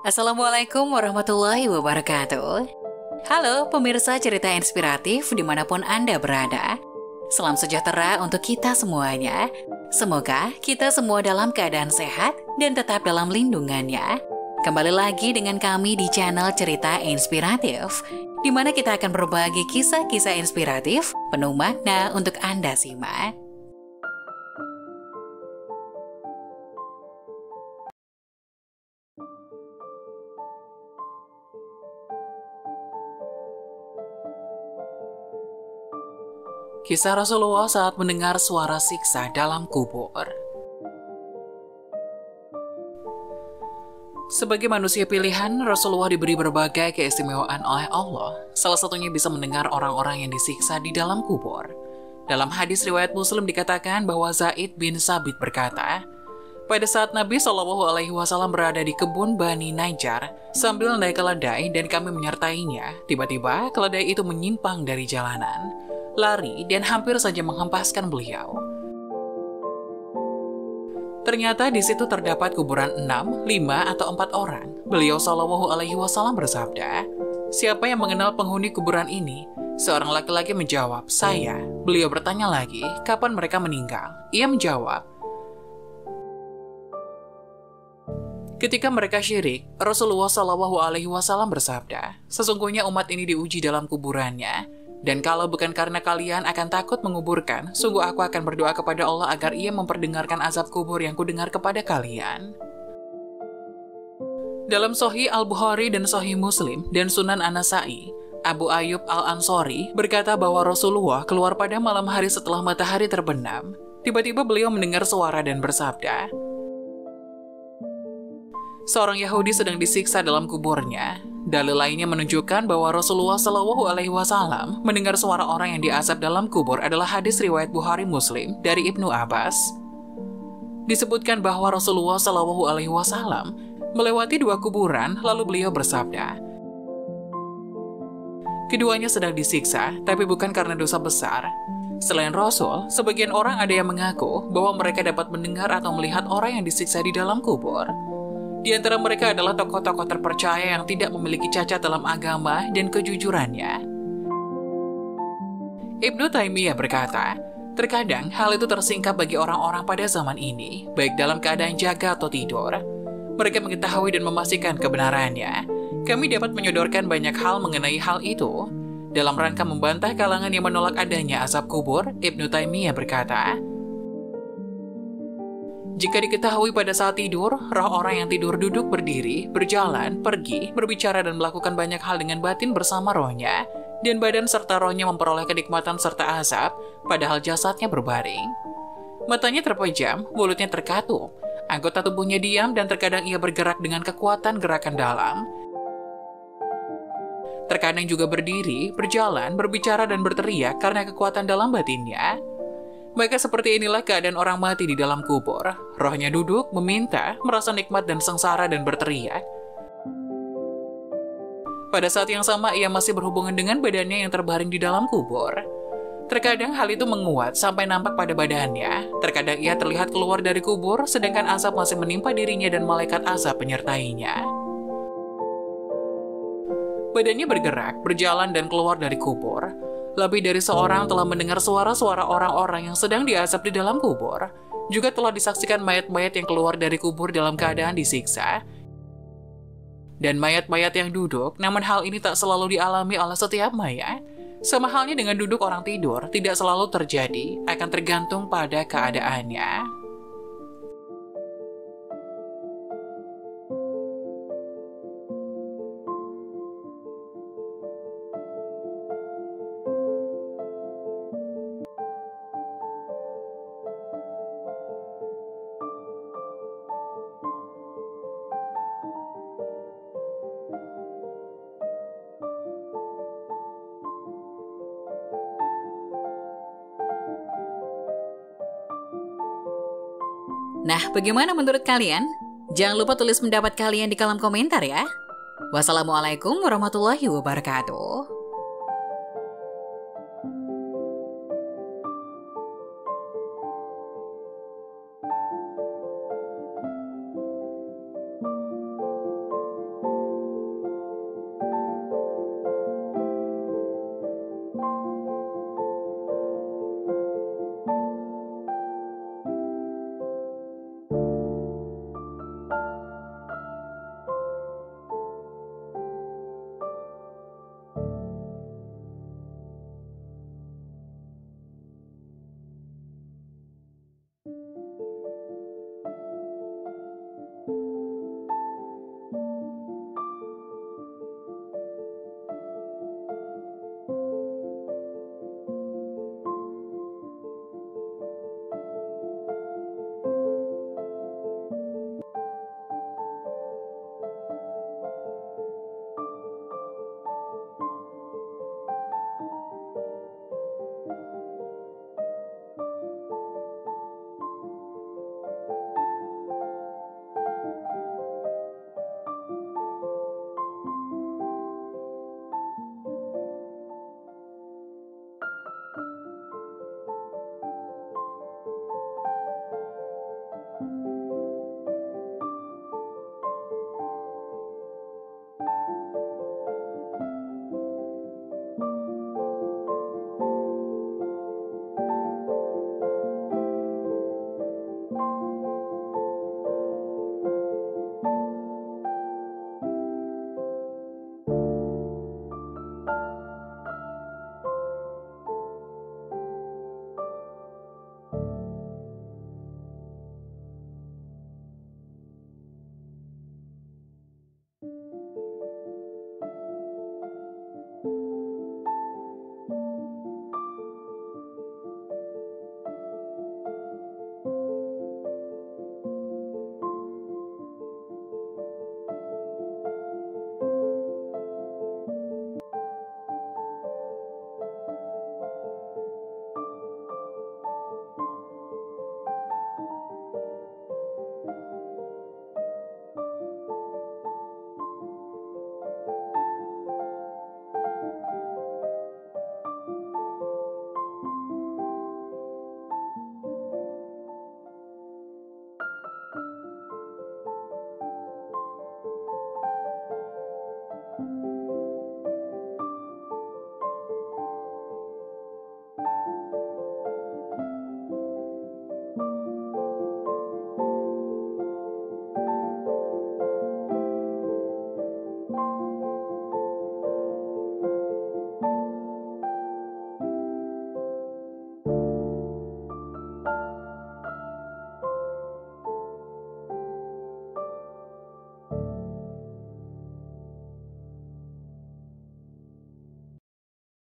Assalamualaikum warahmatullahi wabarakatuh. Halo pemirsa cerita inspiratif dimanapun Anda berada. Salam sejahtera untuk kita semuanya. Semoga kita semua dalam keadaan sehat dan tetap dalam lindungannya. Kembali lagi dengan kami di channel Cerita Inspiratif, di mana kita akan berbagi kisah-kisah inspiratif penuh makna untuk Anda simak. Kisah Rasulullah saat mendengar suara siksa dalam kubur. Sebagai manusia pilihan, Rasulullah diberi berbagai keistimewaan oleh Allah. Salah satunya bisa mendengar orang-orang yang disiksa di dalam kubur. Dalam hadis riwayat Muslim dikatakan bahwa Zaid bin Sabit berkata, pada saat Nabi SAW berada di kebun Bani Najjar sambil naik keledai dan kami menyertainya, tiba-tiba keledai itu menyimpang dari jalanan, lari dan hampir saja menghempaskan beliau. Ternyata di situ terdapat kuburan 6, 5 atau 4 orang. Beliau SAW bersabda, siapa yang mengenal penghuni kuburan ini? Seorang laki-laki menjawab, saya. Beliau bertanya lagi, kapan mereka meninggal? Ia menjawab, ketika mereka syirik. Rasulullah SAW bersabda, sesungguhnya umat ini diuji dalam kuburannya. Dan kalau bukan karena kalian akan takut menguburkan, sungguh aku akan berdoa kepada Allah agar ia memperdengarkan azab kubur yang kudengar kepada kalian. Dalam Sahih Al-Bukhari dan Sahih Muslim dan Sunan An-Nasai, Abu Ayyub Al-Ansori berkata bahwa Rasulullah keluar pada malam hari setelah matahari terbenam. Tiba-tiba beliau mendengar suara dan bersabda, seorang Yahudi sedang disiksa dalam kuburnya. Dalil lainnya menunjukkan bahwa Rasulullah SAW mendengar suara orang yang diazab dalam kubur adalah hadis riwayat Bukhari Muslim dari Ibnu Abbas. Disebutkan bahwa Rasulullah SAW melewati 2 kuburan, lalu beliau bersabda, keduanya sedang disiksa, tapi bukan karena dosa besar. Selain Rasul, sebagian orang ada yang mengaku bahwa mereka dapat mendengar atau melihat orang yang disiksa di dalam kubur. Di antara mereka adalah tokoh-tokoh terpercaya yang tidak memiliki cacat dalam agama dan kejujurannya. Ibnu Taimiyah berkata, terkadang hal itu tersingkap bagi orang-orang pada zaman ini, baik dalam keadaan jaga atau tidur. Mereka mengetahui dan memastikan kebenarannya. Kami dapat menyodorkan banyak hal mengenai hal itu. Dalam rangka membantah kalangan yang menolak adanya azab kubur, Ibnu Taimiyah berkata, jika diketahui pada saat tidur, roh orang yang tidur duduk berdiri, berjalan, pergi, berbicara dan melakukan banyak hal dengan batin bersama rohnya, dan badan serta rohnya memperoleh kenikmatan serta azab, padahal jasadnya berbaring. Matanya terpejam, mulutnya terkatup, anggota tubuhnya diam dan terkadang ia bergerak dengan kekuatan gerakan dalam. Terkadang juga berdiri, berjalan, berbicara dan berteriak karena kekuatan dalam batinnya. Maka seperti inilah keadaan orang mati di dalam kubur. Rohnya duduk, meminta, merasa nikmat dan sengsara dan berteriak. Pada saat yang sama, ia masih berhubungan dengan badannya yang terbaring di dalam kubur. Terkadang hal itu menguat sampai nampak pada badannya. Terkadang ia terlihat keluar dari kubur, sedangkan azab masih menimpa dirinya dan malaikat azab penyertainya. Badannya bergerak, berjalan dan keluar dari kubur. Lebih dari seorang telah mendengar suara-suara orang-orang yang sedang diazab di dalam kubur. Juga telah disaksikan mayat-mayat yang keluar dari kubur dalam keadaan disiksa. Dan mayat-mayat yang duduk, namun hal ini tak selalu dialami oleh setiap mayat. Sama halnya dengan duduk orang tidur, tidak selalu terjadi, akan tergantung pada keadaannya. Nah, bagaimana menurut kalian? Jangan lupa tulis pendapat kalian di kolom komentar ya. Wassalamualaikum warahmatullahi wabarakatuh.